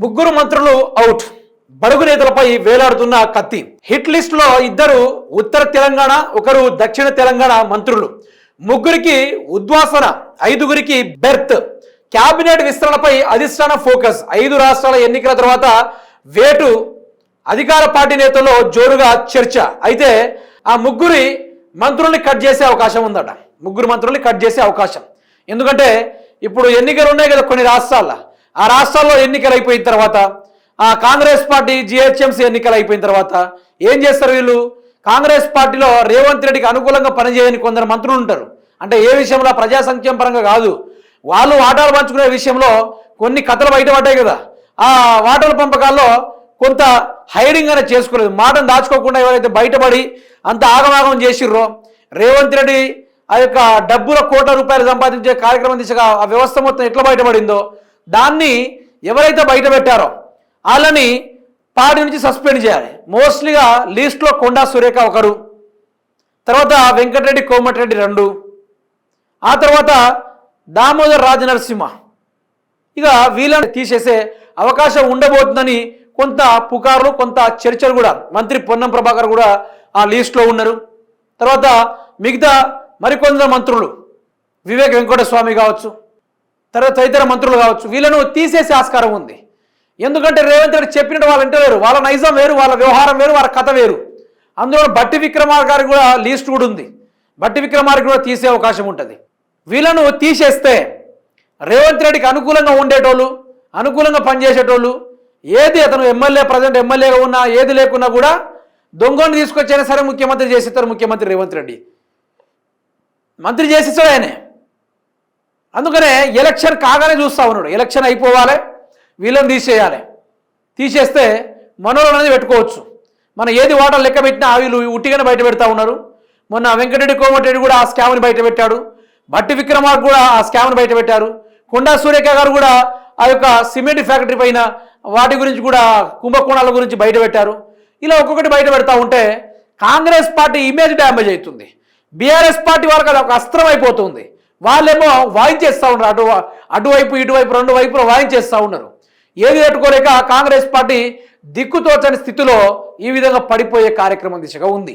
ముగ్గురు మంత్రులు అవుట్. బడుగు నేతలపై వేలాడుతున్న కత్తి. హిట్ లిస్ట్ లో ఇద్దరు ఉత్తర తెలంగాణ, ఒకరు దక్షిణ తెలంగాణ మంత్రులు. ముగ్గురికి ఉద్వాసన, ఐదుగురికి బెర్త్. క్యాబినెట్ విస్తరణపై అధిష్టాన ఫోకస్. 5 రాష్ట్రాల ఎన్నికల తర్వాత వేటు అధికార పార్టీ నేతల్లో జోరుగా చర్చ. అయితే ఆ ముగ్గురి మంత్రుల్ని కట్ చేసే అవకాశం ఉందట. ముగ్గురు మంత్రుల్ని కట్ చేసే అవకాశం. ఎందుకంటే ఇప్పుడు ఎన్నికలు ఉన్నాయి కదా కొన్ని రాష్ట్రాల్లో. ఆ రాష్ట్రాల్లో ఎన్నికలు అయిపోయిన తర్వాత, ఆ కాంగ్రెస్ పార్టీ జిహెచ్ఎంసీ ఎన్నికలు అయిపోయిన తర్వాత ఏం చేస్తారు వీళ్ళు? కాంగ్రెస్ పార్టీలో రేవంత్ రెడ్డికి అనుకూలంగా పనిచేయని కొందరు మంత్రులు ఉంటారు. అంటే ఏ విషయంలో? ప్రజా సంక్షేమ పరంగా కాదు, వాళ్ళు వాటాలు పంచుకునే విషయంలో కొన్ని కథలు బయటపడ్డాయి కదా. ఆ వాటాల పంపకాల్లో కొంత హైడింగ్ అనేది చేసుకోలేదు. మాటను దాచుకోకుండా ఎవరైతే బయటపడి అంత ఆగమాగం చేసిర్రో, రేవంత్ రెడ్డి ఆ యొక్క డబ్బుల కోట్ల రూపాయలు సంపాదించే కార్యక్రమం దిశగా ఆ వ్యవస్థ మొత్తం ఎట్లా బయటపడిందో, దాన్ని ఎవరైతే బయట పెట్టారో వాళ్ళని పార్టీ నుంచి సస్పెండ్ చేయాలి. మోస్ట్లీగా లిస్ట్లో కొండా సురేఖ ఒకరు, తర్వాత వెంకటరెడ్డి, కోమటిరెడ్డి 2, ఆ తర్వాత దామోదర్ రాజనరసింహ. ఇక వీళ్ళని తీసేసే అవకాశం ఉండబోతుందని కొంత పుకార్లు, కొంత చర్చలు కూడా. మంత్రి పొన్నం ప్రభాకర్ కూడా ఆ లిస్ట్లో ఉన్నారు. తర్వాత మిగతా మరికొందరు మంత్రులు, వివేక్ వెంకటస్వామి కావచ్చు, తర్వాత తదితర మంత్రులు కావచ్చు, వీళ్ళను తీసేసే ఆస్కారం ఉంది. ఎందుకంటే రేవంత్ రెడ్డి చెప్పినట్టు వాళ్ళు ఇంటలేరు. వాళ్ళ నైజం వేరు, వాళ్ళ వ్యవహారం వేరు, వాళ్ళ కథ వేరు. అందులో బట్టి విక్రమార్క గారికి కూడా లిస్ట్ కూడా ఉంది. బట్టి విక్రమార్క కూడా తీసే అవకాశం ఉంటుంది. వీళ్ళను తీసేస్తే రేవంత్ రెడ్డికి అనుకూలంగా ఉండేటోళ్ళు, అనుకూలంగా పనిచేసేటోళ్ళు, ఏది అతను ఎమ్మెల్యే, ప్రజెంట్ ఎమ్మెల్యేగా ఉన్నా ఏది లేకున్నా కూడా దొంగని తీసుకొచ్చైనా సరే ముఖ్యమంత్రి చేసిస్తారు. ముఖ్యమంత్రి రేవంత్ రెడ్డి మంత్రి చేసిస్తాడు ఆయనే. అందుకనే ఎలక్షన్ కాగానే చూస్తూ ఉన్నాడు. ఎలక్షన్ అయిపోవాలి, వీళ్ళని తీసేయాలి. తీసేస్తే మనోళ్ళు అనేది పెట్టుకోవచ్చు. మనం ఏది వాటర్ లెక్క పెట్టినా వీళ్ళు ఉట్టిగానే బయట పెడతా ఉన్నారు. మొన్న వెంకటరెడ్డి, కోమటిరెడ్డి కూడా ఆ స్కామ్ని బయట పెట్టాడు. బట్టి విక్రమార్క కూడా ఆ స్కామ్ని బయట పెట్టారు. కొండా సురేఖ గారు కూడా ఆ యొక్క సిమెంట్ ఫ్యాక్టరీ పైన వాటి గురించి కూడా, కుంభకోణాల గురించి బయట పెట్టారు. ఇలా ఒక్కొక్కటి బయట పెడతా ఉంటే కాంగ్రెస్ పార్టీ ఇమేజ్ డ్యామేజ్ అవుతుంది. బీఆర్ఎస్ పార్టీ వాళ్ళకి అది ఒక అస్త్రం అయిపోతుంది. వాళ్ళేమో వాయించేస్తూ ఉన్నారు. అటువైపు ఇటువైపు 2 వైపులో వాయించేస్తూ ఉన్నారు. ఏది తట్టుకోలేక కాంగ్రెస్ పార్టీ దిక్కుతోచని స్థితిలో ఈ విధంగా పడిపోయే కార్యక్రమం దిశగా ఉంది.